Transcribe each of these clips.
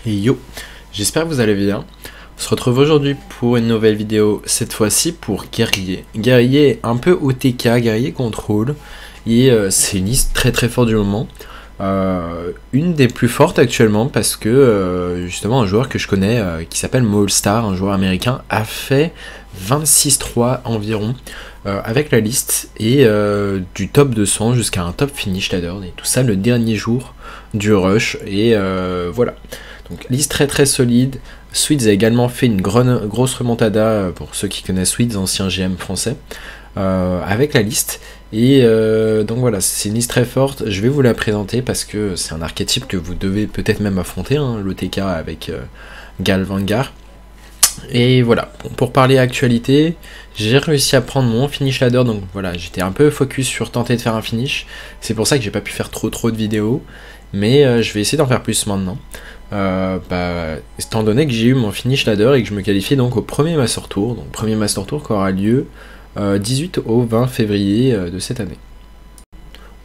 Et yo, j'espère que vous allez bien. On se retrouve aujourd'hui pour une nouvelle vidéo, cette fois-ci pour Guerrier. Guerrier un peu OTK, Guerrier Control, et c'est une liste très très forte du moment. Une des plus fortes actuellement parce que justement un joueur que je connais qui s'appelle Molstar, un joueur américain, a fait 26-3 environ avec la liste et du top 200 jusqu'à un top finish ladder et tout ça le dernier jour du rush et voilà. Donc liste très très solide. Sweets a également fait une grosse remontada pour ceux qui connaissent Sweets, ancien GM français, avec la liste. Et donc voilà, c'est une liste très forte. Je vais vous la présenter parce que c'est un archétype que vous devez peut-être même affronter, hein, l'OTK avec Gal Vanguard. Et voilà, pour parler actualité, j'ai réussi à prendre mon finish ladder, donc voilà, j'étais un peu focus sur tenter de faire un finish. C'est pour ça que j'ai pas pu faire trop de vidéos, mais je vais essayer d'en faire plus maintenant. Étant donné que j'ai eu mon finish ladder et que je me qualifie donc au premier Master Tour, donc premier Master Tour qui aura lieu 18 au 20 février de cette année.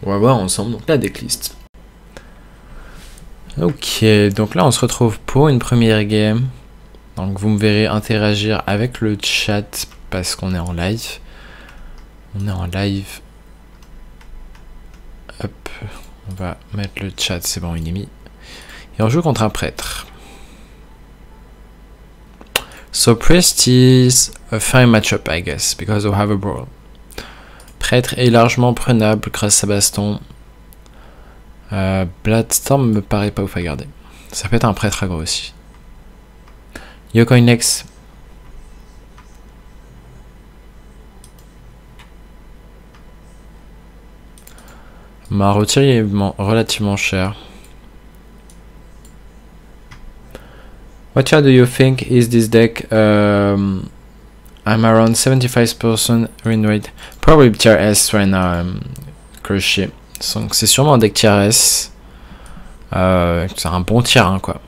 On va voir ensemble donc la decklist. Ok, donc là on se retrouve pour une première game. Donc vous me verrez interagir avec le chat parce qu'on est en live. On est en live. Hop, on va mettre le chat, c'est bon, il est mis. Et on joue contre un prêtre. So priest is a fine matchup, I guess, because we have a brawl. Prêtre est largement prenable grâce à baston. Bloodstorm me paraît pas ouf à garder. Ça peut être un prêtre aggro aussi. Yoko next. Ma retir est relativement cher. What do you think is this deck? I'm around 75% win rate. Probably tier S right now. Crochet. Donc c'est sûrement un deck tier S. C'est un bon tier 1 quoi.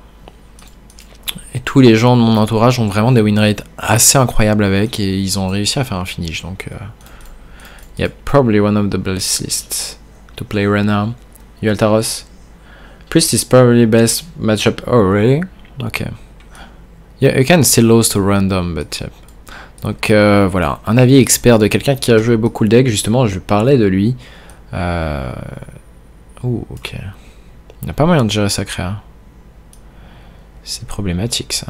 Et tous les gens de mon entourage ont vraiment des win rates assez incroyables avec et ils ont réussi à faire un finish. Donc yeah, probably one of the best lists to play right now. You Altaros? Priest is probably best matchup. Oh really? Okay. Yeah, you can still lose to random, but yeah. Donc voilà, un avis expert de quelqu'un qui a joué beaucoup le deck, justement, je parlais de lui. Ok. Il n'y a pas moyen de gérer sacré. Hein. C'est problématique ça.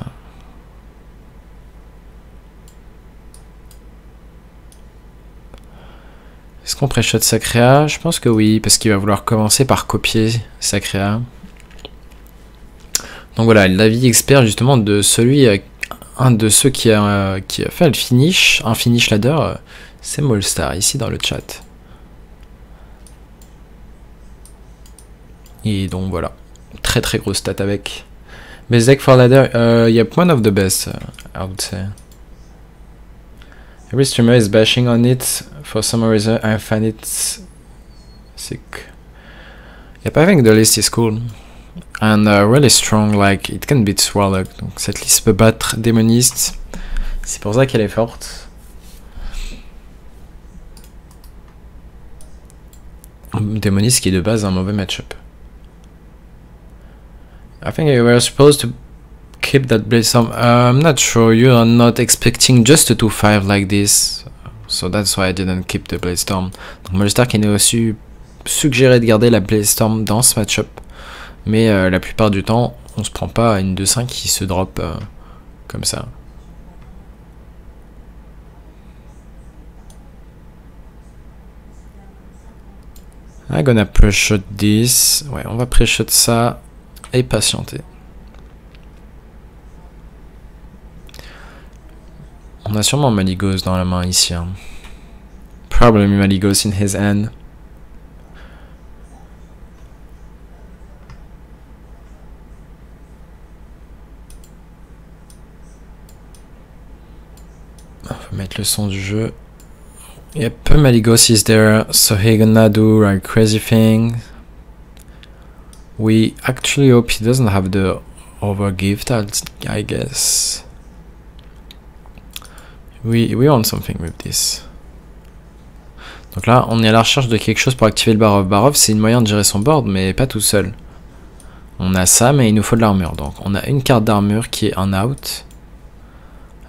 Est-ce qu'on pré-shot Sacréa? Je pense que oui, parce qu'il va vouloir commencer par copier Sacréa. Donc voilà, l'avis expert justement de un de ceux qui a fait le finish, un finish ladder, c'est Molstar, ici dans le chat. Et donc voilà, très très grosse stat avec. Best deck for ladder, yep, one of the best, I would say. Every streamer is bashing on it, for some reason I find it sick. Yep, I think the list is cool. And really strong, like it can beat Warlock. Donc cette liste peut battre Démoniste. C'est pour ça qu'elle est forte. Démoniste qui est de base un mauvais matchup. I think you were supposed to keep that Bladestorm. I'm not sure. You are not expecting just a 2-5 like this. So that's why I didn't keep the Bladestorm. Donc Molstar qui nous a aussi suggéré de garder la Bladestorm dans ce matchup. Mais la plupart du temps, on se prend pas à une 2-5 qui se drop comme ça. I'm gonna pre-shot this. Ouais, on va pre-shot ça et patienter. On a sûrement Malygos dans la main ici. Hein. Probably Malygos in his hand. Mettre le son du jeu. Yep, Malygos is there, so he gonna do like crazy thing. We actually hope he doesn't have the overgift, I guess. We want something with this. Donc là, on est à la recherche de quelque chose pour activer le Bar of. Bar of, c'est une moyen de gérer son board, mais pas tout seul. On a ça, mais il nous faut de l'armure. Donc on a une carte d'armure qui est en out.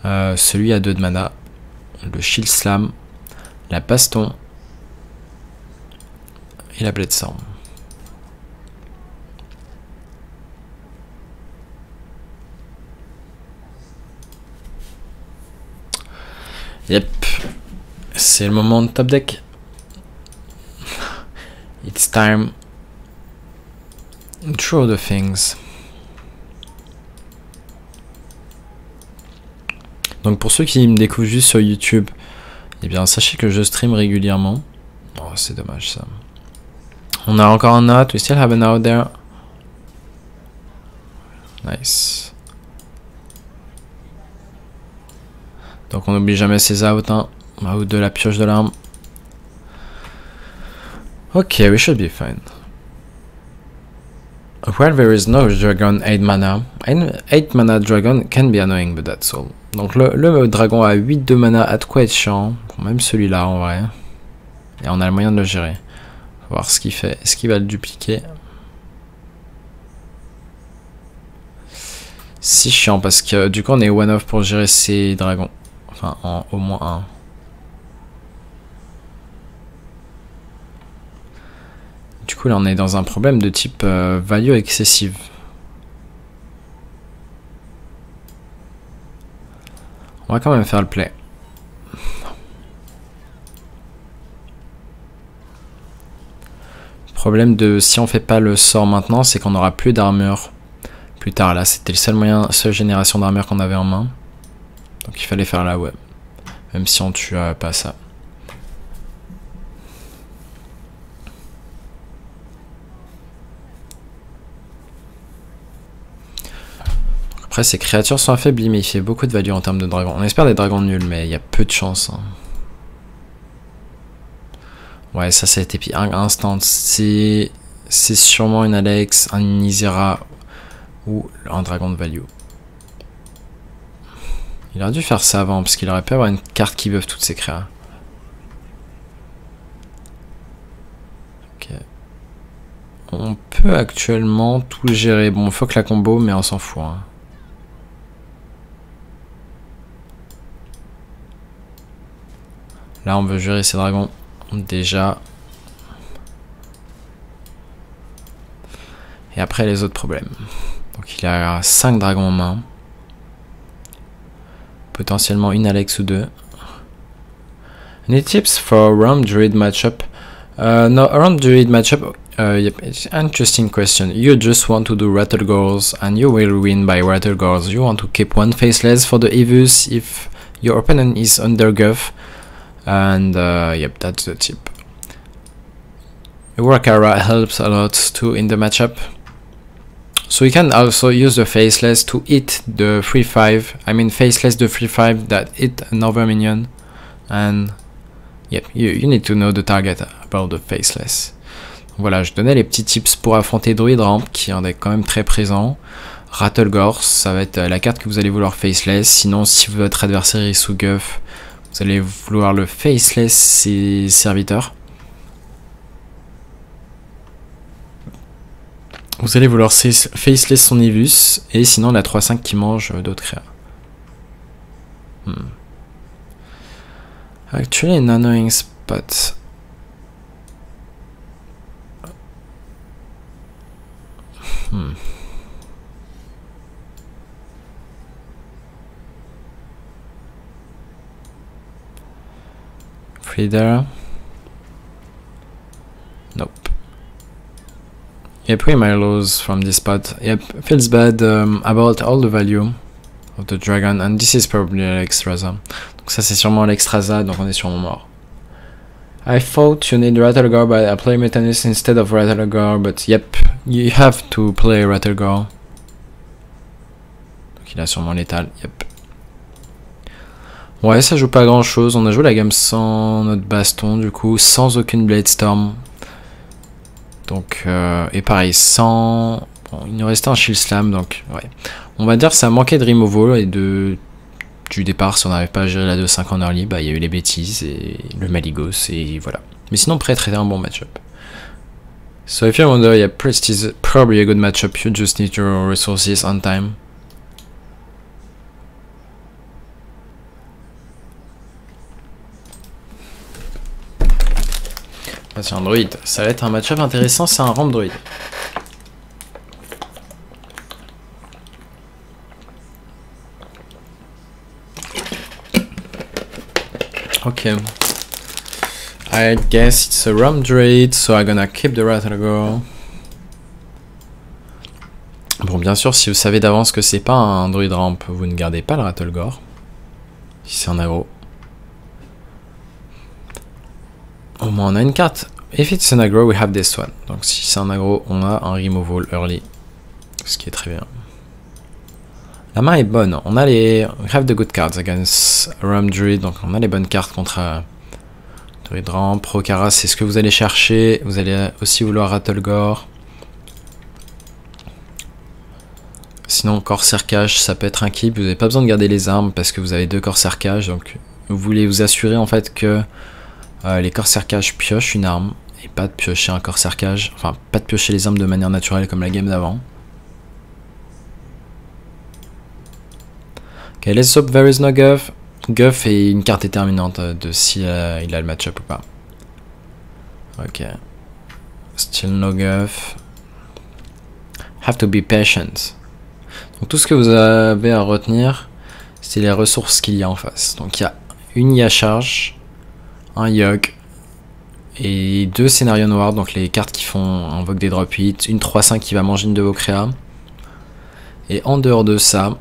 Celui à 2 de mana. Le Shield Slam. La Baston. Et la Blade Storm. Yep. C'est le moment de top deck. It's time. Draw the things. Donc pour ceux qui me découvrent juste sur YouTube, eh bien sachez que je stream régulièrement. Oh, c'est dommage ça. On a encore un out. We still have an out there. Nice. Donc on n'oublie jamais ces outs, hein. Out de la pioche de l'arme. Ok, we should be fine. Well, there is no dragon 8 mana. 8 mana dragon can be annoying, but that's all. Donc le dragon a 8 de mana, a de quoi être chiant. Même celui-là en vrai. Et on a le moyen de le gérer. Faut voir ce qu'il fait. Est-ce qu'il va le dupliquer? Si chiant parce que du coup on est one off pour gérer ces dragons. Enfin en au moins un. Du coup là on est dans un problème de type value excessive. On va quand même faire le play. Problème de si on fait pas le sort maintenant, c'est qu'on aura plus d'armure plus tard. Là c'était le seul moyen, seule génération d'armure qu'on avait en main. Donc il fallait faire la web. Même si on tue pas ça. Après ces créatures sont affaiblies mais il fait beaucoup de value en termes de dragons. On espère des dragons nuls mais il y a peu de chance. Hein. Ouais ça a été un instant. C'est sûrement une Alex, un Nizera ou un dragon de value. Il aurait dû faire ça avant parce qu'il aurait pu avoir une carte qui buff toutes ces créas. Ok. On peut actuellement tout gérer. Bon, faut que la combo, mais on s'en fout. Hein. Là, on veut gérer ces dragons. Déjà. Et après, les autres problèmes. Donc, il a 5 dragons en main. Potentiellement une Alex ou deux. Any tips for Realm Druid matchup? No, Realm Druid matchup. Yep, it's an interesting question. You just want to do Rattle Girls and you will win by Rattle Girls. You want to keep one faceless for the Evus if your opponent is under Guff. And yep, that's the tip. Urakara helps a lot too in the matchup. So you can also use the faceless to hit the 3-5. I mean faceless the 3-5 that hit another minion. And yep, you need to know the target about the faceless. Voilà, je donnais les petits tips pour affronter Druid Ramp qui en est quand même très présent. Rattlegore, ça va être la carte que vous allez vouloir faceless. Sinon, si votre adversaire est sous Guff, vous allez vouloir le faceless ses serviteurs. Vous allez vouloir faceless son Evus, et sinon la 3-5 qui mange d'autres créas. Actually an annoying spot. Feeder. Nope. Yep, we might lose from this spot. Yep, feels bad about all the value of the dragon, and this is probably Alexstrasza. Donc ça c'est sûrement Alexstrasza, donc on est sûrement mort. I thought you need Rattlegore, but I play Metanus instead of Rattlegore, but yep, you have to play Rattlegore. Donc il a sûrement létal, yep. Ouais, ça joue pas grand chose, on a joué la gamme sans notre baston, du coup, sans aucune Blade Storm. Donc, et pareil, sans... Bon, il nous restait un Shield Slam, donc ouais. On va dire que ça manquait de removal et du départ, si on n'arrive pas à gérer la 2-5 en early, bah il y a eu les bêtises et le Maligos, et voilà. Mais sinon, prêt à traiter un bon match-up. So if you wonder, yeah, Priest is probably a good matchup. You just need your resources on time. Ah, c'est un druide. Ça va être un matchup intéressant, c'est un ramp druide. Ok. I guess it's a ramp druid, so I'm gonna keep the Rattlegore. Bon, bien sûr, si vous savez d'avance que c'est pas un druide ramp, vous ne gardez pas le Rattlegore. Si c'est un aggro. Au moins on a une carte. If it's an aggro, we have this one. Donc si c'est un aggro, on a un removal early. Ce qui est très bien. La main est bonne. On a les... We have the good cards against Ram Druid. Donc on a les bonnes cartes contre Druid Ramp. Rokara, c'est ce que vous allez chercher. Vous allez aussi vouloir Rattlegore. Sinon, Corsair Cache, ça peut être un keep. Vous n'avez pas besoin de garder les armes parce que vous avez 2 Corsair Cache. Donc vous voulez vous assurer en fait que les Corsair Cache piochent une arme et pas de piocher un Corsair Cache, enfin pas de piocher les armes de manière naturelle comme la game d'avant. Ok, let's hope there is no Guff. Guff est une carte déterminante de si il a le match-up ou pas. Ok. Still no Guff. Have to be patient. Donc tout ce que vous avez à retenir, c'est les ressources qu'il y a en face. Donc il y a une IA charge, un Yogg et 2 scénarios noirs, donc les cartes qui font invoque des drop 8, une 3-5 qui va manger une de vos créas. Et en dehors de ça,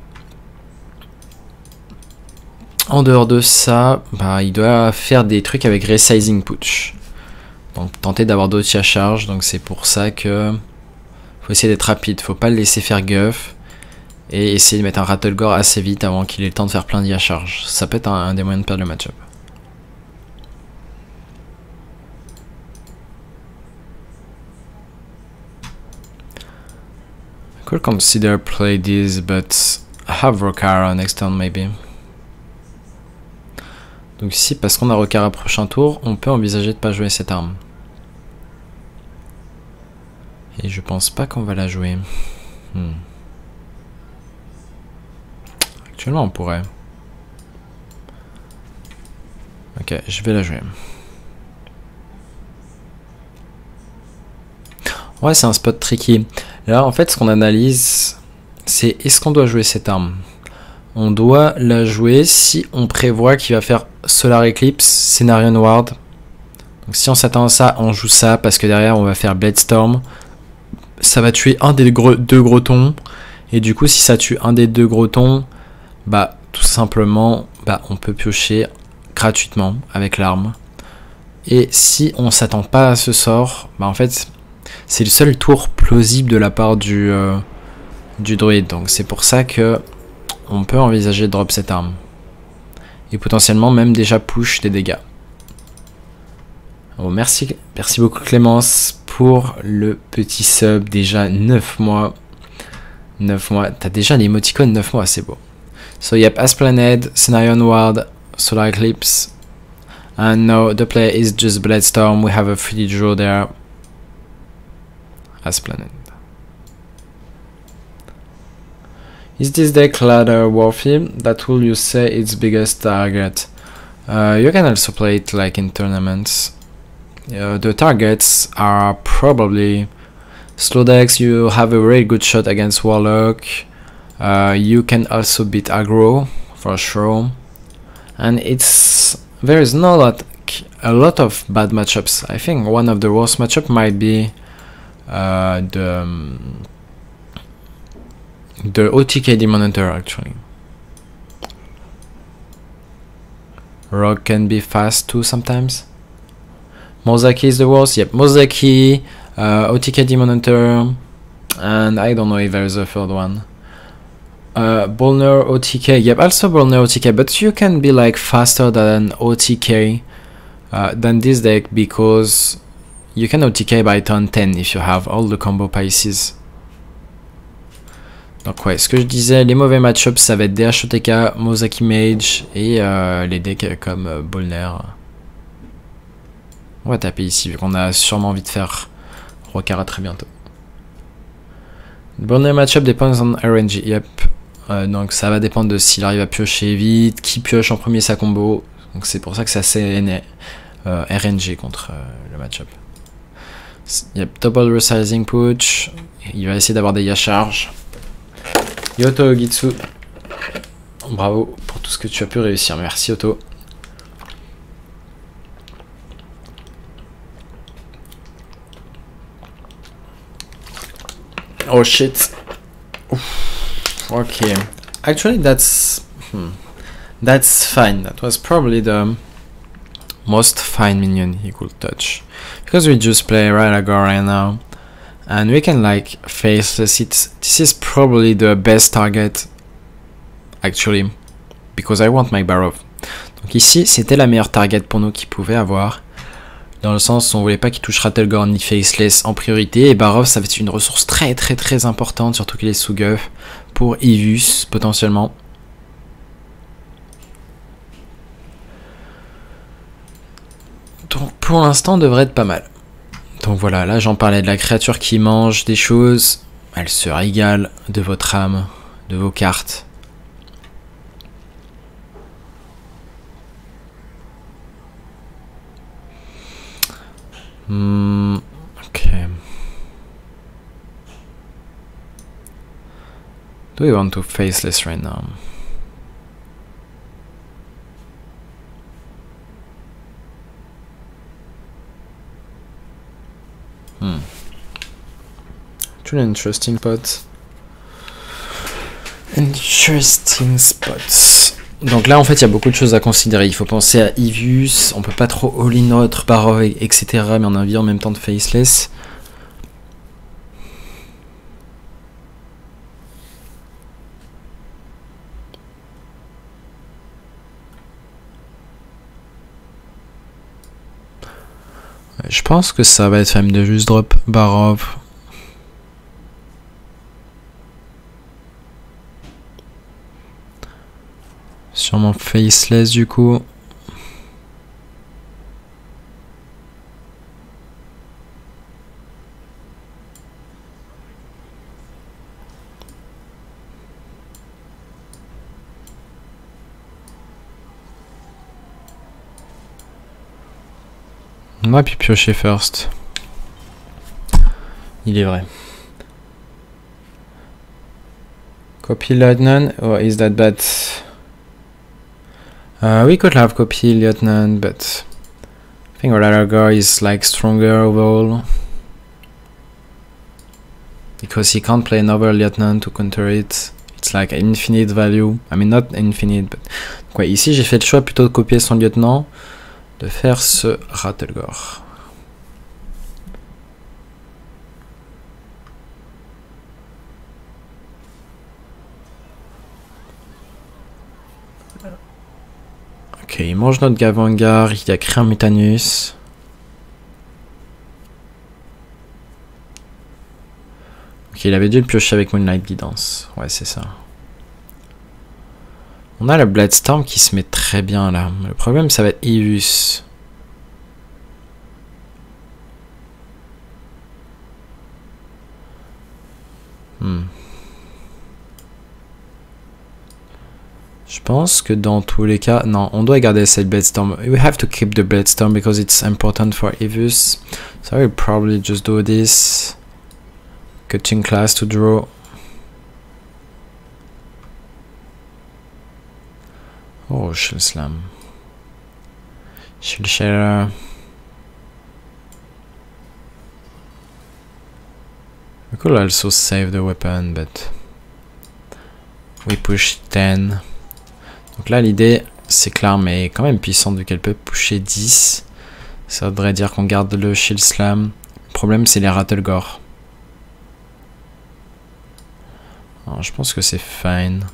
bah, il doit faire des trucs avec Resizing Putsch. Donc tenter d'avoir d'autres IA charge, donc c'est pour ça que faut essayer d'être rapide, faut pas le laisser faire Guff. Et essayer de mettre un Rattlegore assez vite avant qu'il ait le temps de faire plein d'IA charge. Ça peut être un des moyens de perdre le match-up. I could consider play this, but have Rokara next turn maybe. Donc ici, parce qu'on a Rokara prochain tour, on peut envisager de pas jouer cette arme. Et je pense pas qu'on va la jouer. Actuellement on pourrait. Ok, je vais la jouer. Ouais, c'est un spot tricky. Là en fait ce qu'on analyse, c'est est-ce qu'on doit jouer cette arme. On doit la jouer si on prévoit qu'il va faire Solar Eclipse, Scénario Ward. Donc si on s'attend à ça, on joue ça parce que derrière on va faire Bladestorm. Ça va tuer un des 2 gros tons. Et du coup si ça tue un des 2 gros tons, bah tout simplement bah, on peut piocher gratuitement avec l'arme. Et si on s'attend pas à ce sort, bah en fait c'est le seul tour plausible de la part du druide. Donc c'est pour ça que on peut envisager de drop cette arme. Et potentiellement même déjà push des dégâts. Bon, merci beaucoup Clémence pour le petit sub. Déjà 9 mois. 9 mois. T'as déjà l'émoticône 9 mois, c'est beau. So yep, Esplanade, Scenario Ward, Solar Eclipse. And now the play is just Bladestorm. We have a free draw there. Esplanade. Is this deck ladder worthy? That will you say its biggest target? You can also play it like in tournaments. The targets are probably slow decks. You have a very good shot against Warlock. You can also beat aggro for sure, and there is not a lot of bad matchups. I think one of the worst matchup might be the OTK Demon Hunter actually. Rogue can be fast too sometimes. Mozaki is the worst. Yep, Mozaki, OTK Demon Hunter, and I don't know if there is a third one. Bolner OTK, yep, also Bolner OTK, but you can be like faster than OTK than this deck because you can OTK by turn 10 if you have all the combo pieces. Donc ouais, ce que je disais, les mauvais match-ups ça va être DHOTK, Mozaki Mage et les decks comme Bolner. On va taper ici vu qu'on a sûrement envie de faire 3/4 à très bientôt. Bon match-up depends on RNG. Yep. Donc ça va dépendre de s'il arrive à piocher vite, qui pioche en premier sa combo. Donc c'est pour ça que c'est assez RNG contre le match-up. Yep, double resizing putsch. Il va essayer d'avoir des charges. Yoto Ogitsu. Bravo pour tout ce que tu as pu réussir. Merci Yoto. Oh shit. Oof. Okay. Actually that's fine. That was probably the most fine minion he could touch. Because we just play Rylagor right now. And we can like faceless it. This is probably the best target. Actually. Because I want my Barov. Donc ici c'était la meilleure target pour nous qu'il pouvait avoir. Dans le sens où on voulait pas qu'il touche Rattlegore ni Faceless en priorité. Et Barov, ça va être une ressource très importante, surtout qu'il est sous Guff, pour Ivus potentiellement. Donc pour l'instant, on devrait être pas mal. Donc voilà, là j'en parlais de la créature qui mange des choses. Elle se régale de votre âme, de vos cartes. Okay. Do we want to Faceless right now? Actually, interesting spot. Interesting spots. Donc là en fait il y a beaucoup de choses à considérer. Il faut penser à Ivus, on peut pas trop all-in notre Barov, etc. Mais on a envie en même temps de Faceless. Ouais, je pense que ça va être même de juste drop Barov. Sûrement Faceless du coup. On aurait pu piocher first. Il est vrai. Copy Lieutenant, or is that bad? We could have copy Lieutenant, but I think Rylagor is like stronger overall. Because he can't play another Lieutenant to counter it. It's like infinite value. I mean not infinite, but... Donc ouais, ici j'ai fait le choix plutôt de copier son lieutenant, de faire ce Rattlegore. Ok, il mange notre Gavangar, il a créé un Mutanus. Ok, il avait dû le piocher avec Moonlight Guidance. Ouais, c'est ça. On a le Bloodstorm qui se met très bien là. Le problème, ça va être Ivus. Je pense que dans tous les cas, non, on doit garder cette Bloodstorm. We have to keep the Bloodstorm because it's important for Ivus. So I will probably just do this. Cutting class to draw. Oh, Shield Slam. Shield Sharer. We could also save the weapon, but we push 10. Donc là, l'idée, c'est que l'arme est quand même puissante vu qu'elle peut pusher 10. Ça voudrait dire qu'on garde le Shield Slam. Le problème, c'est les Rattlegore. Alors, je pense que c'est fine.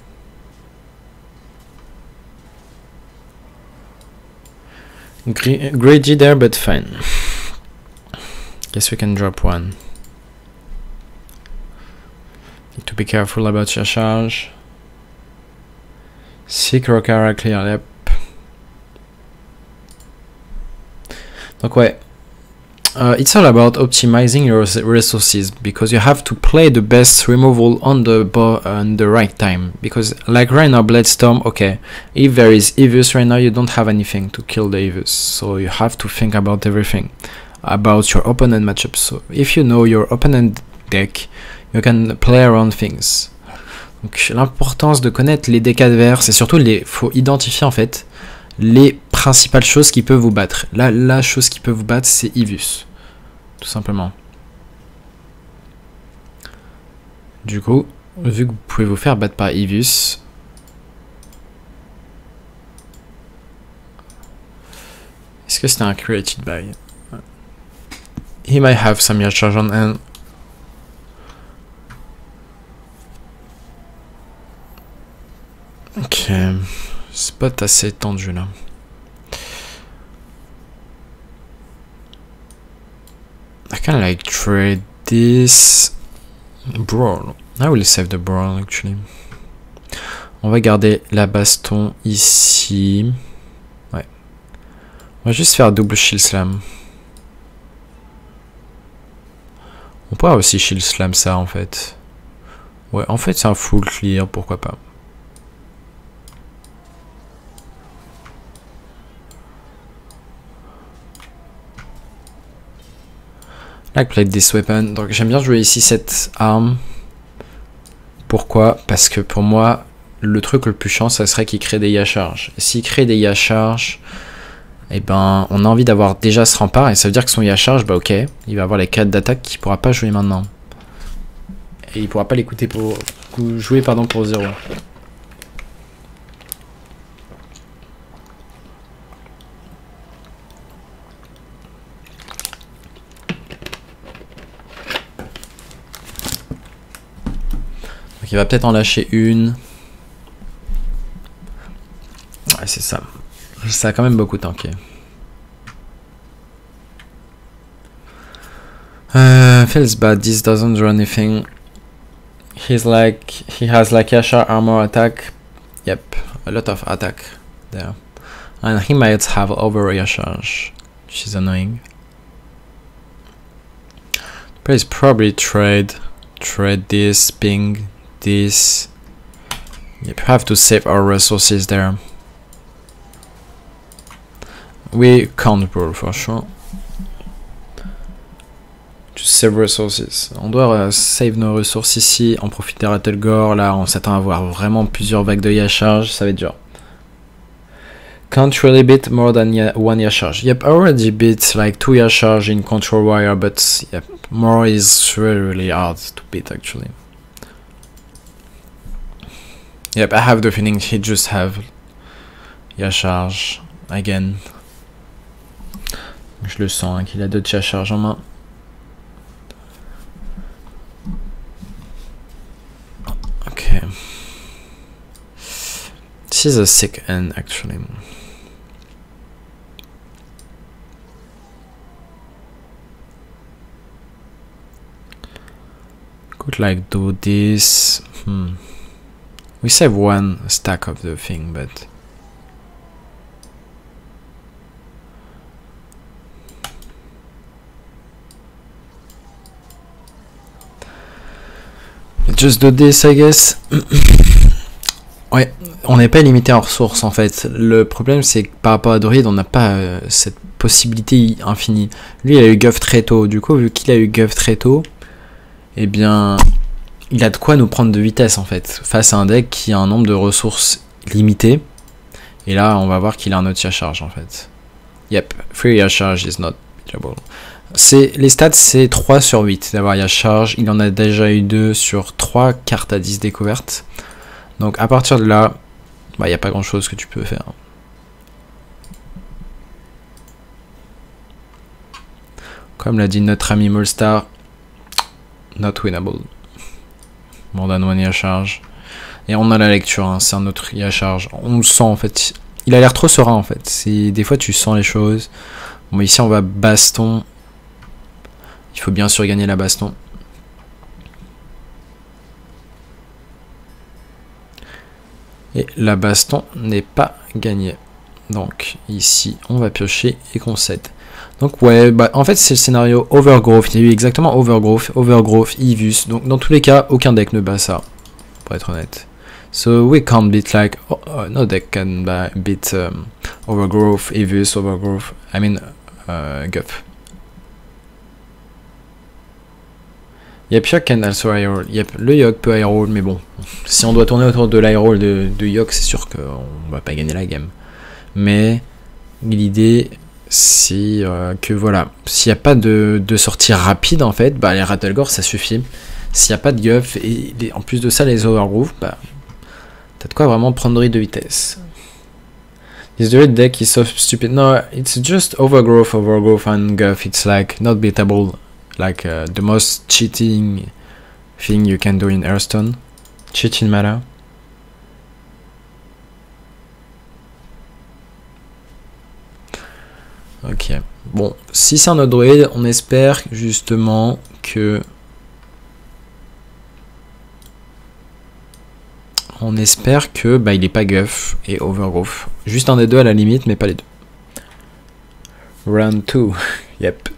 Greedy there, but fine. Guess we can drop one. Need to be careful about your charge. Sick Rockara clear, yep. Donc ouais, It's all about optimizing your resources, because you have to play the best removal on the right time. Because like right now, Bladestorm, okay, if there is Evus right now, you don't have anything to kill the Evus, so you have to think about everything, about your opponent matchup. So if you know your opponent deck, you can play around things. Donc l'importance de connaître les decks adverses, et surtout faut identifier en fait les principales choses qui peuvent vous battre. Là, la chose qui peut vous battre, c'est Evus, tout simplement. Du coup, vu que vous pouvez vous faire battre par Evus, est-ce que c'était un created by? He might have some Yashar on hand. Ok, spot assez tendu là. I kind of like trade this brawl. I will save the brawl actually. On va garder la baston ici. Ouais. On va juste faire double shield slam. On pourrait aussi shield slam ça en fait. Ouais, en fait c'est un full clear, pourquoi pas. Like play this weapon. Donc j'aime bien jouer ici cette arme. Pourquoi? Parce que pour moi, le truc le plus chiant, ça serait qu'il crée des Yacharge. S'il crée des Yacharge, eh ben, on a envie d'avoir déjà ce rempart. Et ça veut dire que son Yacharge, bah ok, il va avoir les 4 d'attaque qu'il pourra pas jouer maintenant. Et il pourra pas l'écouter pour jouer pardon, pour 0. Il va peut-être en lâcher une. Ouais, c'est ça. Ça a quand même beaucoup tanké. Feels bad. This doesn't do anything. He has like Yashar armor attack. Yep, a lot of attack there. And he might have over Yashar, which is annoying. Please probably trade this, ping this. Yep, have to save our resources there. We can't brawl for sure. To save resources. On doit save nos ressources ici. On profite de Rattlegore. Là, on s'attend à avoir vraiment plusieurs vagues de Yacharge. Ça va être dur. Can't really beat more than one Yacharge. Yep, I already beat like 2 Yacharge in Control Wire, but yep, more is really hard to beat actually. Yep, I have the feeling he just have Yacharge again. Je le sens hein, qu'il a 2 Yacharge en main. Okay. This is a sick end actually. Could like do this. We save 1 stack of the thing, but just do this, I guess. Ouais, on n'est pas limité en ressources en fait. Le problème c'est que par rapport à Druid, on n'a pas cette possibilité infinie. Lui, il a eu Guff très tôt. Du coup, vu qu'il a eu Guff très tôt, eh bien, il a de quoi nous prendre de vitesse en fait, face à un deck qui a un nombre de ressources limité. Et là, on va voir qu'il a un autre Yacharge en fait. Yep, 3 Yacharge is not beatable. Les stats, c'est 3 sur 8 d'avoir Yacharge. Il en a déjà eu 2 sur 3 cartes à 10 découvertes. Donc à partir de là, il n'y a pas grand chose que tu peux faire. Comme l'a dit notre ami Molstar, not winnable. More than one Yacharge. Et on a la lecture, hein, c'est un autre Yacharge. On le sent en fait. Il a l'air trop serein en fait. Des fois tu sens les choses. Bon, ici on va baston. Il faut bien sûr gagner la baston. Et la baston n'est pas gagnée. Donc ici, on va piocher et concède. Donc ouais, bah en fait c'est le scénario Overgrowth. Il y a eu exactement Overgrowth, Ivus. Donc dans tous les cas, aucun deck ne bat ça, pour être honnête. So we can't beat like no deck can beat Overgrowth, Ivus, Overgrowth. I mean Guff. Yep, Yogg can also high roll. Yep, le Yogg peut high roll, mais bon, si on doit tourner autour de l'high roll de Yogg, c'est sûr qu'on va pas gagner la game. Mais l'idée, c'est que voilà, s'il n'y a pas de sortie rapide en fait, bah les Rattlegore ça suffit. S'il n'y a pas de Guff et en plus de ça les Overgrowth, bah t'as de quoi vraiment prendre de vitesse. This druid deck is so stupid. No, it's just Overgrowth and Guff. It's like not beatable. Like the most cheating thing you can do in Hearthstone. Cheat in mana. Ok. Bon, si c'est un autre druide, on espère justement que... On espère que bah, il est pas Guff et Overgrowth. Juste un des deux à la limite, mais pas les deux. Round 2. Yep.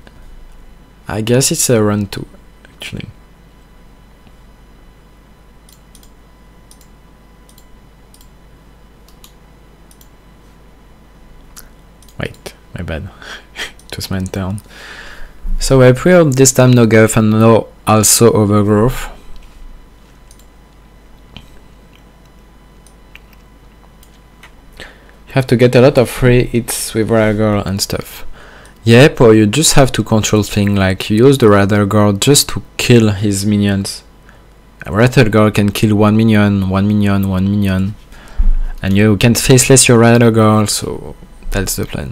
I guess it's a round 2, actually. Wait, my bad. It was my turn. So I pre-ordered this time no Guff and no also Overgrowth. You have to get a lot of free hits with Rattlegore and stuff. Yep, or you just have to control things, like you use the Rattlegore just to kill his minions. Rattlegore can kill one minion, and you can faceless your Rattlegore, so that's the plan.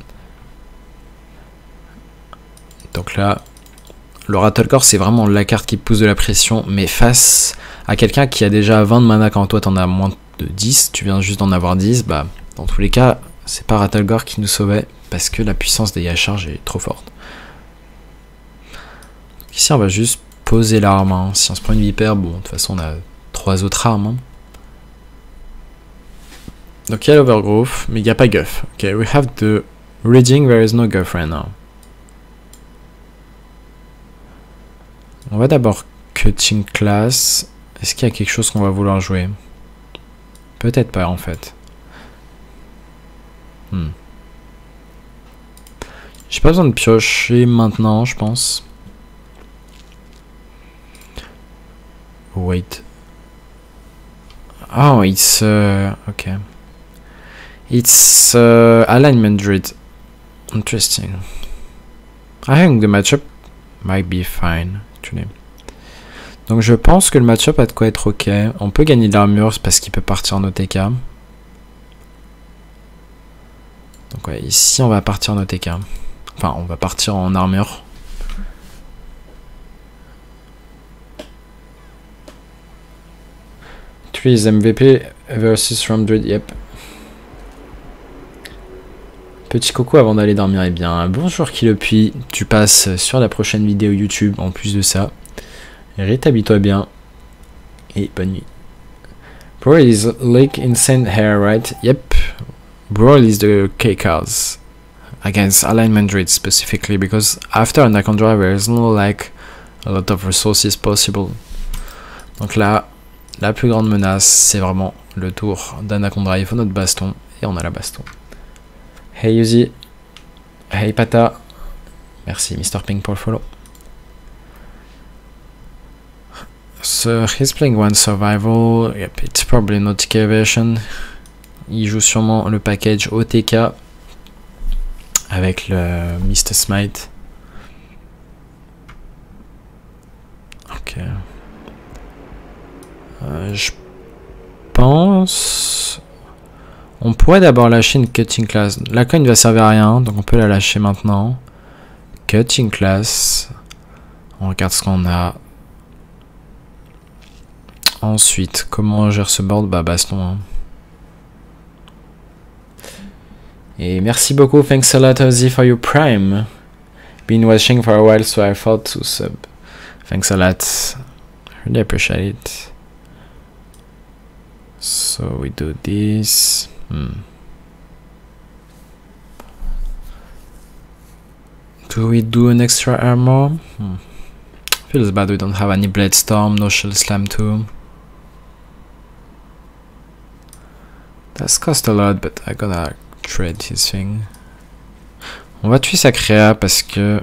Donc là, le Rattlegore c'est vraiment la carte qui pousse de la pression, mais face à quelqu'un qui a déjà 20 de mana quand toi t'en as moins de 10, tu viens juste d'en avoir 10, bah dans tous les cas, c'est pas Rattlegore qui nous sauvait, parce que la puissance des charge est trop forte. Ici on va juste poser l'arme, hein. Si on se prend une vipère, bon de toute façon on a 3 autres armes. Hein. Donc il y a l'Overgrowth, mais il n'y a pas Guff. Ok, we have the reading, there is no Guff right now. On va d'abord cutting class. Est-ce qu'il y a quelque chose qu'on va vouloir jouer? Peut-être pas en fait. J'ai pas besoin de piocher maintenant, je pense. Wait. Oh, it's okay. It's alignment druid. Interesting. I think the matchup might be fine, actually. Donc je pense que le matchup a de quoi être ok. On peut gagner de l'armure parce qu'il peut partir en OTK. Donc ouais, ici on va partir en OTK. Enfin, on va partir en armure. Trees MVP versus Ram Druid, yep. Petit coco avant d'aller dormir, eh bien, bonjour Kilopuy, tu passes sur la prochaine vidéo YouTube en plus de ça. Rétablis-toi bien et bonne nuit. Brawl is like insane hair, right? Yep. Brawl is the K-cards against alignment druid specifically because after Anaconda there is no like a lot of resources possible. Donc là, la plus grande menace, c'est vraiment le tour d'Anaconda. Il faut notre baston et on a la baston. Hey Yuzi, hey Pata, merci Mr. Pink pour le follow. So he's playing one survival, yep, it's probably not TK version. Il joue sûrement le package OTK avec le Mr. Smite. Ok. Je pense... On pourrait d'abord lâcher une cutting class. La coin ne va servir à rien, donc on peut la lâcher maintenant. Cutting class. On regarde ce qu'on a. Ensuite, comment on gère ce board? Bah baston. Hein. Et merci beaucoup, thanks a lot Ozzy for your prime. Been watching for a while, so I thought to sub. Thanks a lot. Really appreciate it. So we do this. Do we do an extra armor? Feels bad we don't have any Blade Storm, no Shell Slam too. That's cost a lot, but I'm gonna trade his thing. On va tuer sa créa parce que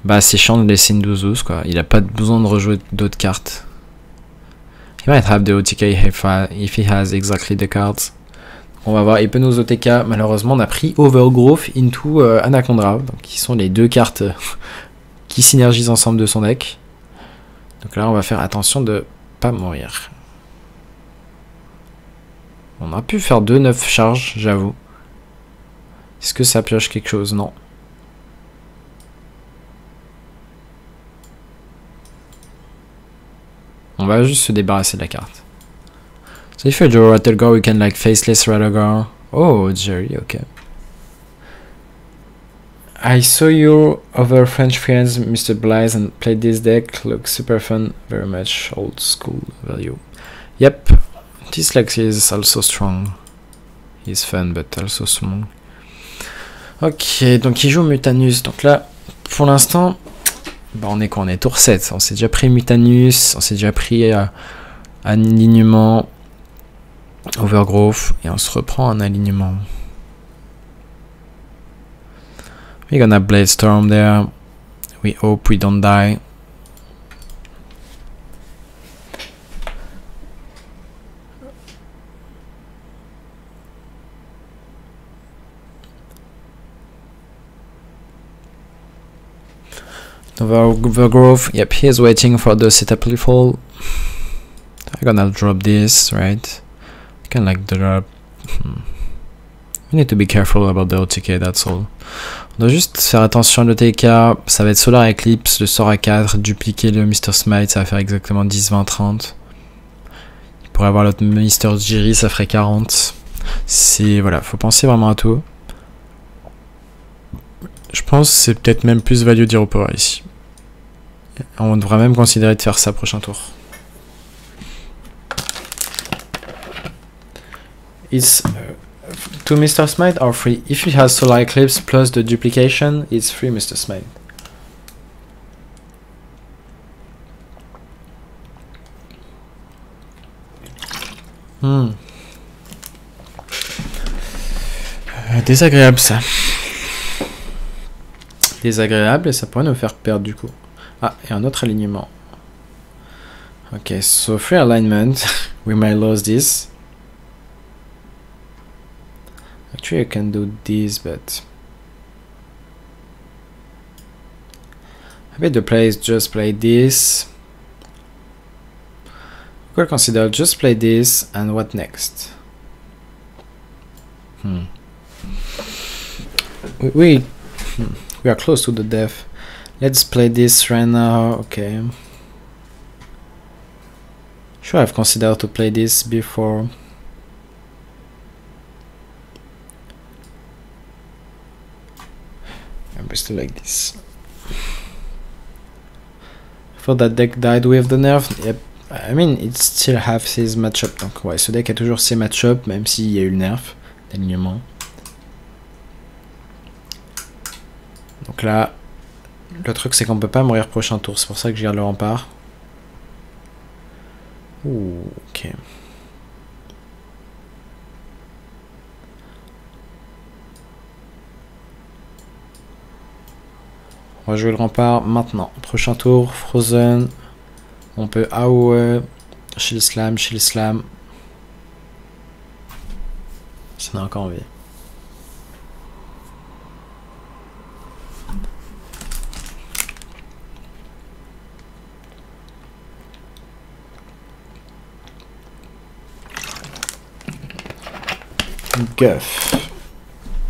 bah c'est chiant de laisser une 12-12 quoi. Il a pas besoin de rejouer d'autres cartes. He might have the OTK if he has exactly the cards. On va voir, il peut nous OTK. Malheureusement on a pris Overgrowth into Anaconda, donc qui sont les deux cartes qui synergisent ensemble de son deck. Donc là on va faire attention de pas mourir. On a pu faire 2-9 charges, j'avoue. Est-ce que ça pioche quelque chose? Non. On va juste se débarrasser de la carte. So if you draw Rattlegar, we can like Faceless Rattlegar. Oh, Jerry, okay. I saw you over French friends, Mr. Blythe, and played this deck. Looks super fun, very much old school value. Yep, this deck is also strong. He's fun, but also strong. Ok, donc il joue Mutanus. Donc là, pour l'instant, bah on est quoi? On est tour 7. On s'est déjà pris Mutanus, on s'est déjà pris un alignement Overgrowth, et on se reprend un alignement. We're gonna Blade Storm there. We hope we don't die. Overgrowth, yep, he is waiting for the setup lethal. I'm gonna drop this, right? I can like drop. We need to be careful about the OTK, that's all. On doit juste faire attention à l'OTK, ça va être Solar Eclipse, le sort à 4, dupliquer le Mr. Smite, ça va faire exactement 10, 20, 30. Il pourrait avoir l'autre Mr. Jiri, ça ferait 40. C'est, voilà, faut penser vraiment à tout. Je pense que c'est peut-être même plus value d'Hero Power ici. On devrait même considérer de faire ça prochain tour. It's two Mr. Smite are free. If it has Solar Eclipse plus the duplication, it's free Mr. Smite. Désagréable ça. Désagréable et ça pourrait nous faire perdre du coup. Ah, et un autre alignement. Ok, so free alignment. We might lose this. Actually, I can do this, but I bet the play is just play this. We could consider just play this, and what next? We are close to the death. Let's play this right now. Okay. Sure, I've considered to play this before. I'm still like this. I thought that deck died with the nerf. Yep. I mean, it still have his matchup. Donc ouais, ce deck a toujours ses matchups, même s'il y a eu le nerf d'alignement. Donc là, le truc c'est qu'on peut pas mourir prochain tour, c'est pour ça que je garde le rempart. Ouh, ok. On va jouer le rempart maintenant. Prochain tour, Frozen. On peut AOE, Shield Slam, Shield Slam. Si on a encore envie. Guff.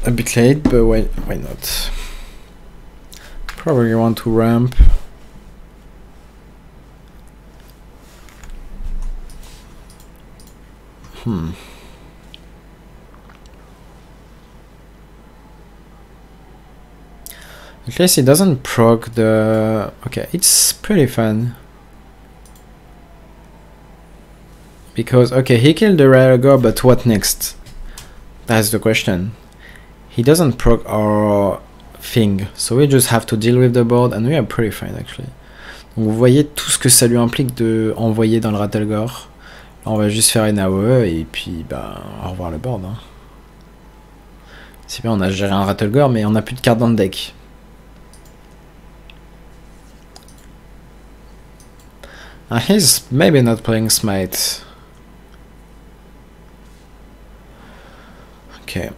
A bit late, but why not? Probably want to ramp. At least it doesn't proc the... Okay, it's pretty fun. Because, okay, he killed the Rattlegar, but what next? That's the question. he doesn't proc our thing, so we just have to deal with the board, and we are pretty fine actually. Donc vous voyez tout ce que ça lui implique de envoyer dans le Rattlegore. Là, on va juste faire une AOE et puis bah au revoir le board. Hein. C'est bien, on a géré un Rattlegore, mais on n'a plus de cartes dans le deck. And he's maybe not playing Smite. Ok.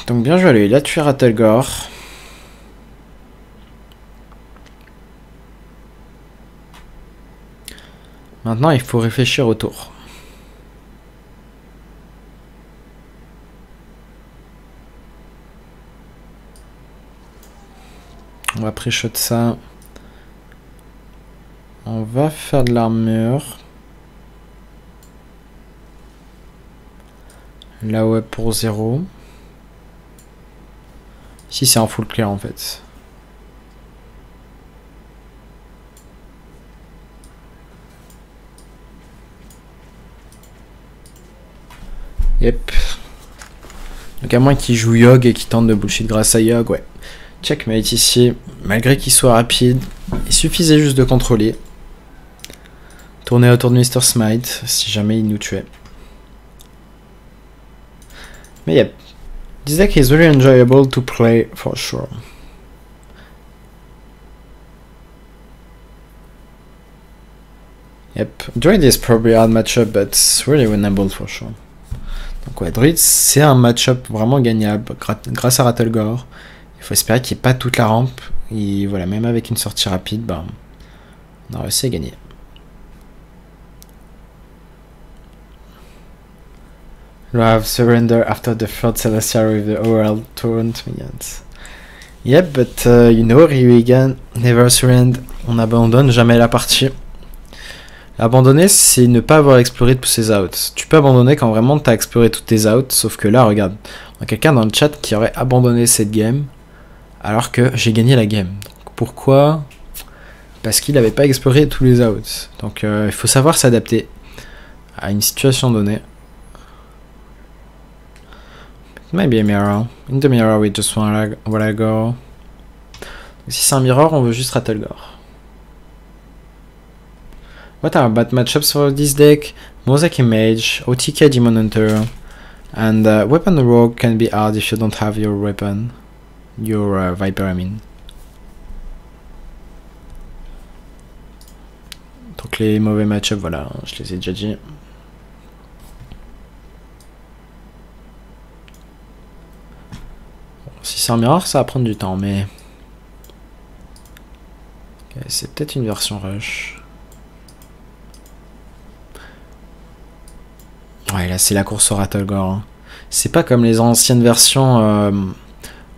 Donc bien joué à lui, il a tué Rattlegore. Maintenant il faut réfléchir au tour. On va pré-shot ça. On va faire de l'armure. Là ouais pour 0. Ici c'est en full clear en fait. Yep. Donc à moins qu'il joue Yogg et qu'il tente de bullshit grâce à Yogg, ouais. Checkmate ici, malgré qu'il soit rapide, il suffisait juste de contrôler. Tourner autour de Mr. Smite, si jamais il nous tuait. Mais yep, this deck is very enjoyable to play for sure. Yep, Druid is probably a hard matchup, but it's really winnable for sure. Donc ouais, Druid c'est un matchup vraiment gagnable grâce à Rattlegore. Il faut espérer qu'il n'y ait pas toute la rampe. Et voilà, même avec une sortie rapide, bah, on a réussi à gagner. You have surrender after the third Celestial with the overall torrent minions. Yep, but you know, Ryuigan never surrender. On n'abandonne jamais la partie. Abandonner, c'est ne pas avoir exploré tous ses outs. Tu peux abandonner quand vraiment tu as exploré tous tes outs, sauf que là, regarde, il y a quelqu'un dans le chat qui aurait abandonné cette game. Alors que j'ai gagné la game. Donc, pourquoi? Parce qu'il n'avait pas exploré tous les outs. Donc il faut savoir s'adapter à une situation donnée. Maybe a mirror. In the mirror we just wanna go. Si c'est un mirror, on veut juste Rattlegore. What are bad matchups for this deck? Mosaic Image, OTK Demon Hunter, and Weapon Rogue can be hard if you don't have your weapon. Your Viper, I mean. Donc les mauvais match-up, voilà, je les ai déjà dit. Bon, si c'est un mirror, ça va prendre du temps, mais... Okay, c'est peut-être une version rush. Ouais, là c'est la course au Rattlegore. Hein. C'est pas comme les anciennes versions...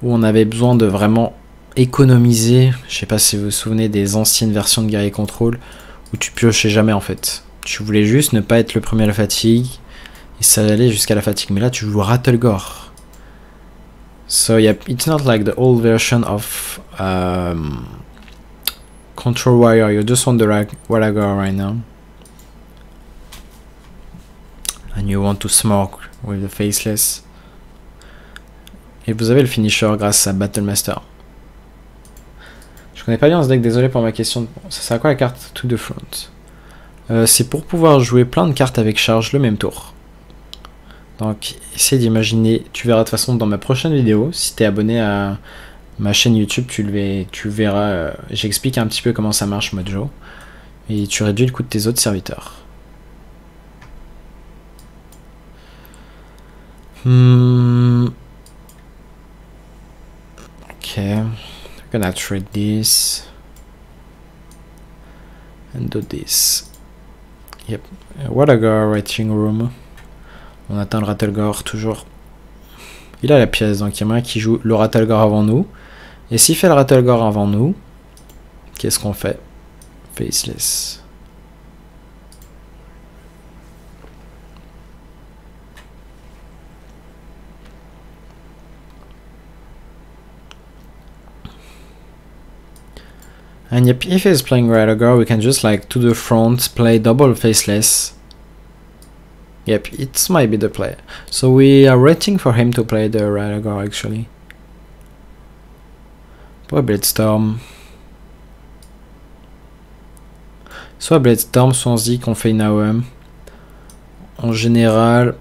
où on avait besoin de vraiment économiser. Je sais pas si vous vous souvenez des anciennes versions de Guerrier Control où tu piochais jamais en fait. Tu voulais juste ne pas être le premier à la fatigue et ça allait jusqu'à la fatigue. Mais là tu joues Rattlegore. So yeah, it's not like the old version of Control Warrior. You just want the Rattlegore right now. And you want to smoke with the Faceless. Et vous avez le finisher grâce à Battlemaster. Je connais pas bien ce deck, désolé pour ma question. Ça sert à quoi la carte To the Front? C'est pour pouvoir jouer plein de cartes avec charge le même tour. Donc essaye d'imaginer, tu verras de toute façon dans ma prochaine vidéo, si tu es abonné à ma chaîne YouTube, tu verras, j'explique un petit peu comment ça marche Mojo. Et tu réduis le coût de tes autres serviteurs. Okay, we're gonna trade this and do this. Yep, Rattlegore waiting room. On attend le Rattlegore toujours. Il a la pièce, donc il y a moyen qui joue le Rattlegore avant nous. Et s'il fait le Rattlegore avant nous, qu'est-ce qu'on fait? Faceless. And yep, if he's playing Rattlegore, we can just like to the front, play double Faceless. Yep, it might be the play. So we are waiting for him to play the Radagar actually. Soit Blade-Storm. Soit Blade-Storm, soit on se dit qu'on fait une AOM. En général...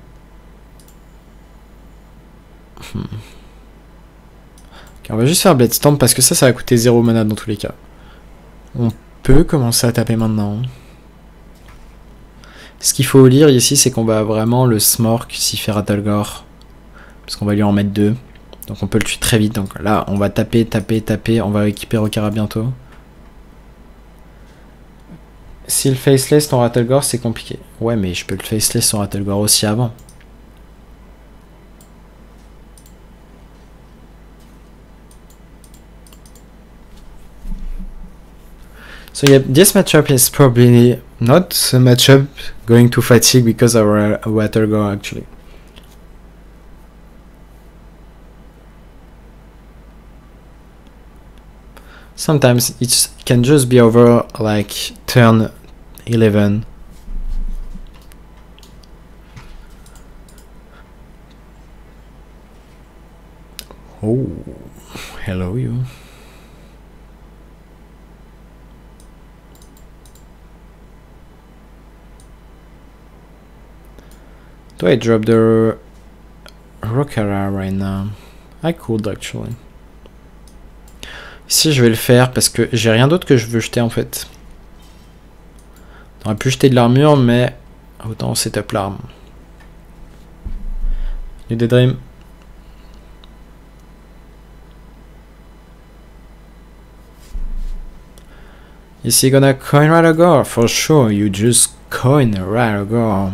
Okay, on va juste faire Blade-Storm parce que ça va coûter 0 mana dans tous les cas. On peut commencer à taper maintenant. Ce qu'il faut lire ici, c'est qu'on va vraiment le Smork s'il fait Rattlegore. Parce qu'on va lui en mettre 2. Donc on peut le tuer très vite. Donc là, on va taper, taper, taper. On va équiper Rokara bientôt. S'il faceless ton Rattlegore, c'est compliqué. Ouais, mais je peux le faceless son Rattlegore aussi avant. So yeah, this matchup is probably not a matchup going to fatigue because of our Rattlegore actually. Sometimes it can just be over like turn 11. Oh, hello you. Do I drop the Rokara right now? I could actually. Ici je vais le faire parce que j'ai rien d'autre que je veux jeter en fait. On aurait pu jeter de l'armure mais autant setup l'arme. Du Daedream. Is he gonna coin Rattlegore? For sure, you just coin Rattlegore.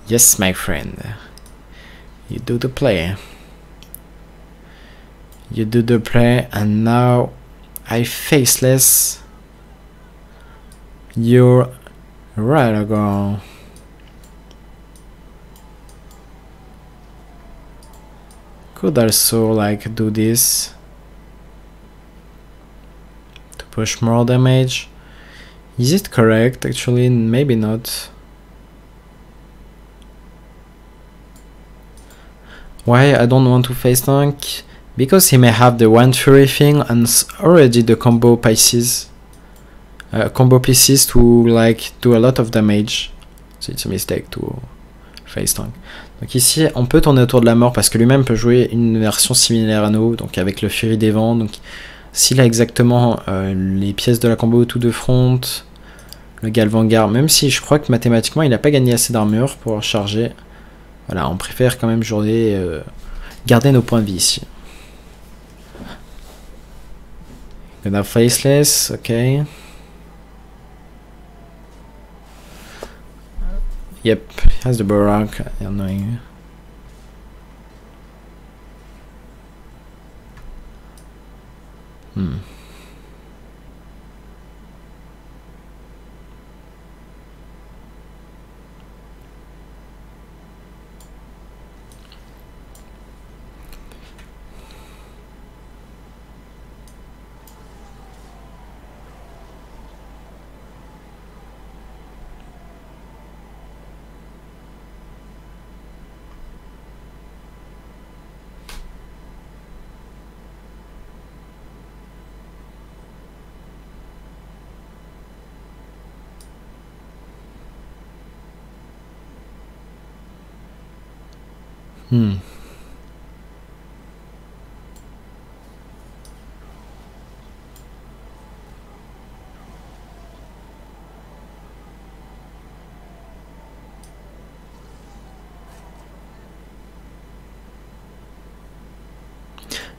Yes, my friend. You do the play. You do the play, and now I faceless your Rattlegore. Could also like do this to push more damage. Is it correct? Actually, maybe not. Why I don't want to face tank? Because he may have the one fury thing and already the combo pieces. Combo pieces to like do a lot of damage. So it's a mistake to face tank. Donc ici on peut tourner autour de la mort parce que lui-même peut jouer une version similaire à nous, donc avec le Fury des Vents. Donc s'il a exactement les pièces de la combo tout de front, le Galvangar, même si je crois que mathématiquement il n'a pas gagné assez d'armure pour charger. Voilà, on préfère quand même garder nos points de vie ici. Gonna faceless, ok. Yep, he has the Barak, annoying.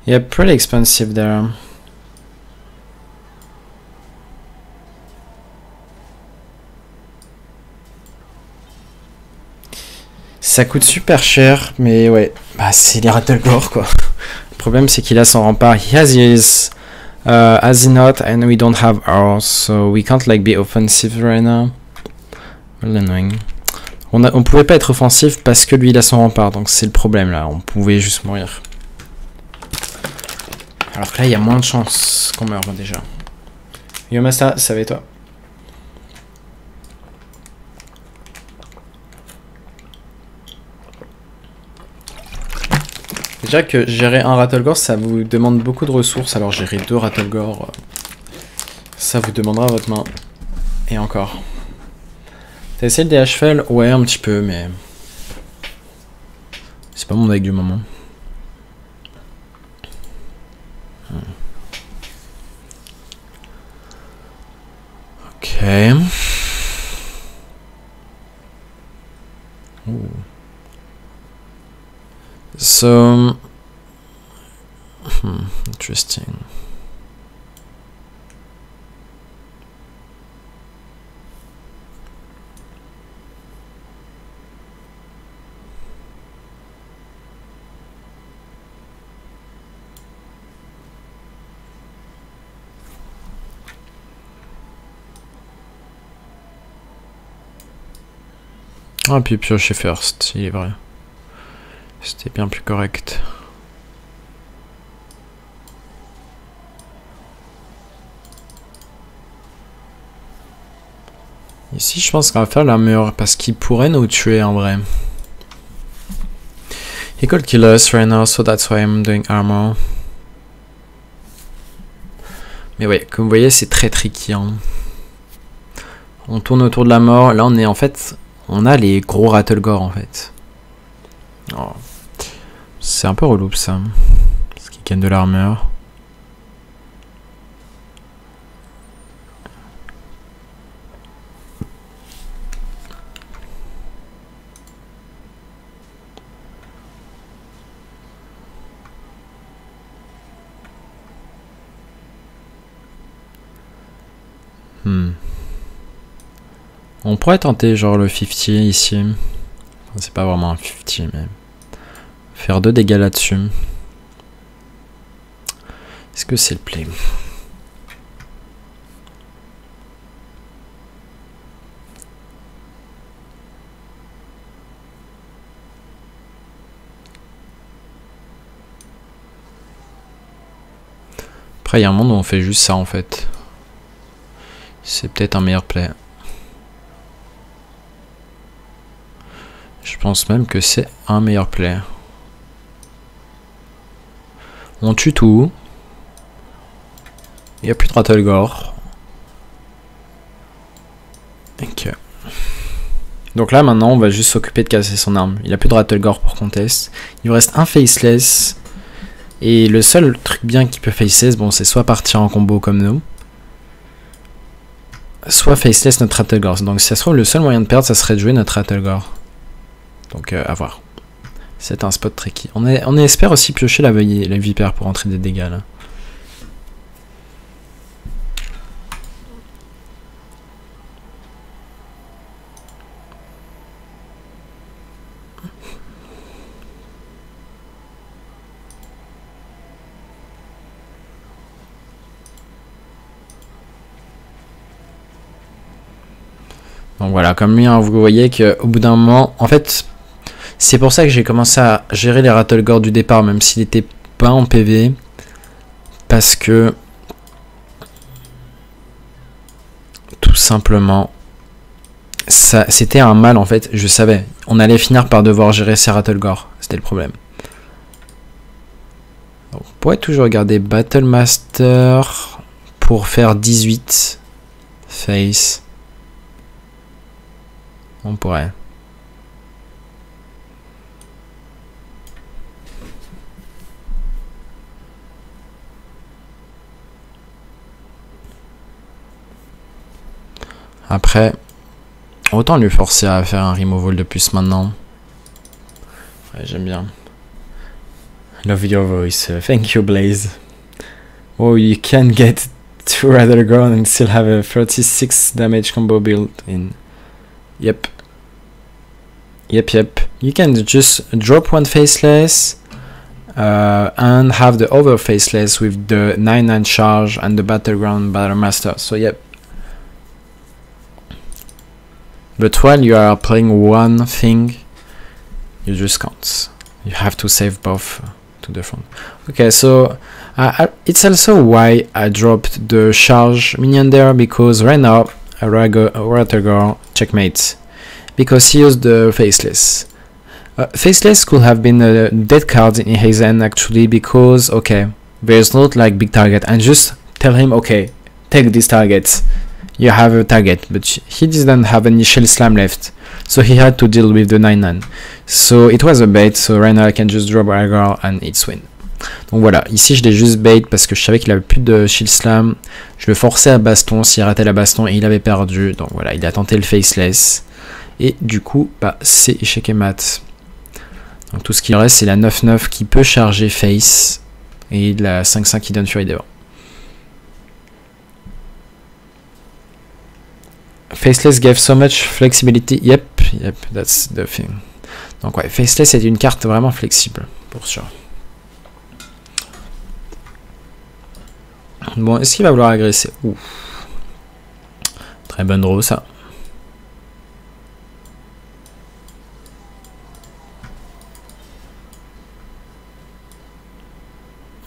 Yeah, pretty expensive there. Ça coûte super cher, mais ouais, bah c'est les Rattlegore quoi. Le problème c'est qu'il a son rempart. He has his Azinot and we don't have ours, so we can't like be offensive right now. Well, annoying. On pouvait pas être offensif parce que lui il a son rempart, donc c'est le problème là. On pouvait juste mourir. Alors que là il y a moins de chances qu'on meure déjà. Yo Masta, ça va et toi? Déjà que gérer un Rattlegore, ça vous demande beaucoup de ressources, alors gérer 2 Rattlegore, ça vous demandera votre main. Et encore. T'as essayé le DHFL? Ouais, un petit peu, mais... c'est pas mon deck du moment. Ok. Ooh. So... interesting. Ah, puis piocher first, il est vrai. C'était bien plus correct. Ici, je pense qu'on va faire la meilleure parce qu'il pourrait nous tuer en vrai. He could kill us right now, so that's why I'm doing armor. Mais ouais, comme vous voyez, c'est très tricky. Hein. On tourne autour de la mort. Là, on est en fait... on a les gros Rattlegore en fait. Oh. C'est un peu relou ça. Parce qu'il gagne de l'armure. On pourrait tenter genre le 50 ici. Enfin, c'est pas vraiment un 50 mais... faire 2 dégâts là-dessus. Est-ce que c'est le play? Après il y a un monde où on fait juste ça en fait. C'est peut-être un meilleur play. Je pense même que c'est un meilleur play. On tue tout. Il n'y a plus de Rattlegore. Ok. Donc là maintenant on va juste s'occuper de casser son arme. Il n'y a plus de Rattlegore pour contest. Il vous reste un faceless. Et le seul truc bien qui peut faceless, bon c'est soit partir en combo comme nous. Soit faceless notre Rattlegore. Donc si ça se trouve le seul moyen de perdre ça serait de jouer notre Rattlegore. Donc à voir. C'est un spot tricky. On espère aussi piocher la vipère pour entrer des dégâts là. Donc voilà, comme lui, hein, vous voyez qu'au bout d'un moment, en fait, c'est pour ça que j'ai commencé à gérer les Rattlegore du départ, même s'il n'était pas en PV, parce que tout simplement, c'était un mal en fait. Je savais, on allait finir par devoir gérer ces Rattlegore, c'était le problème. Donc, vous pourrez toujours regarder Battlemaster pour faire 18 face. On pourrait. Après, autant lui forcer à faire un removal de plus maintenant. Ouais, j'aime bien. Love your voice. Thank you, Blaze. Oh, you can get 2 Rattlegore and still have a 36 damage combo built in. Yep. Yep. You can just drop one faceless and have the other faceless with the 9/9 charge and the Battleground Battlemaster. So yep. But while you are playing one thing, you just can't. You have to save both to the front. Okay, so it's also why I dropped the charge minion there, because right now Rattlegore checkmate because he used the faceless. Faceless could have been a dead card in his hand actually, because okay, there's not like big target, and just tell him, okay, take this target, you have a target, but he didn't have any Shield Slam left, so he had to deal with the 9-9. So it was a bait, so right now I can just drop Agar and it's win. Donc voilà, ici je l'ai juste bait parce que je savais qu'il avait plus de Shield Slam, je le forçais à baston, s'il ratait la baston et il avait perdu, donc voilà, il a tenté le Faceless, et du coup, bah c'est échec et mat. Donc tout ce qui reste c'est la 9-9 qui peut charger Face, et la 5-5 qui donne Fury devant. Faceless gave so much flexibility. Yep, that's the thing. Donc ouais, Faceless est une carte vraiment flexible, pour sûr. Bon, est-ce qu'il va vouloir agresser? Ouh. Très bonne draw, ça.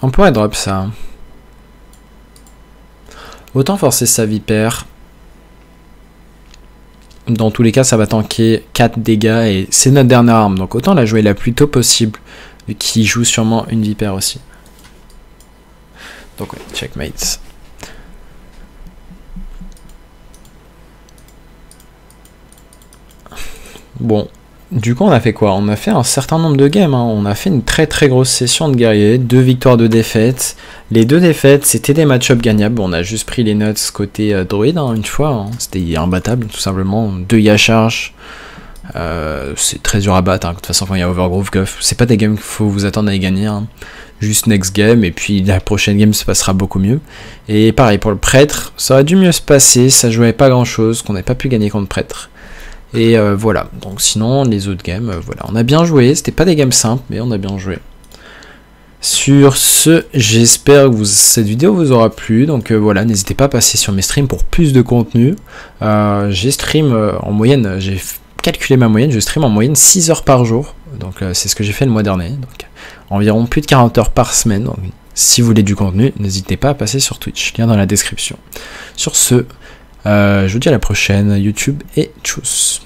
On pourrait drop ça. Autant forcer sa vipère. Dans tous les cas, ça va tanker 4 dégâts et c'est notre dernière arme. Donc autant la jouer la plus tôt possible, vu qu'il joue sûrement une vipère aussi. Donc ouais, checkmate. Bon, du coup on a fait quoi? On a fait un certain nombre de games, hein. On a fait une très grosse session de guerrier, 2 victoires, 2 défaites. Les 2 défaites, c'était des match-ups gagnables. On a juste pris les notes côté druide, hein, une fois. Hein. C'était imbattable, tout simplement. 2 Yacharge. C'est très dur à battre, hein. De toute façon, quand il y a Overgrowth, Guff, c'est pas des games qu'il faut vous attendre à y gagner. Hein. Juste next game, et puis la prochaine game se passera beaucoup mieux. Et pareil, pour le prêtre, ça aurait dû mieux se passer. Ça jouait pas grand-chose, qu'on n'ait pas pu gagner contre prêtre. Et voilà, donc sinon les autres games, voilà, on a bien joué, c'était pas des games simples, mais on a bien joué. Sur ce, j'espère que cette vidéo vous aura plu, donc voilà, n'hésitez pas à passer sur mes streams pour plus de contenu. J'ai stream en moyenne, j'ai calculé ma moyenne, je stream en moyenne 6 heures par jour, donc c'est ce que j'ai fait le mois dernier, donc environ plus de 40 heures par semaine, donc si vous voulez du contenu, n'hésitez pas à passer sur Twitch, lien dans la description. Sur ce, je vous dis à la prochaine, YouTube et tchuss.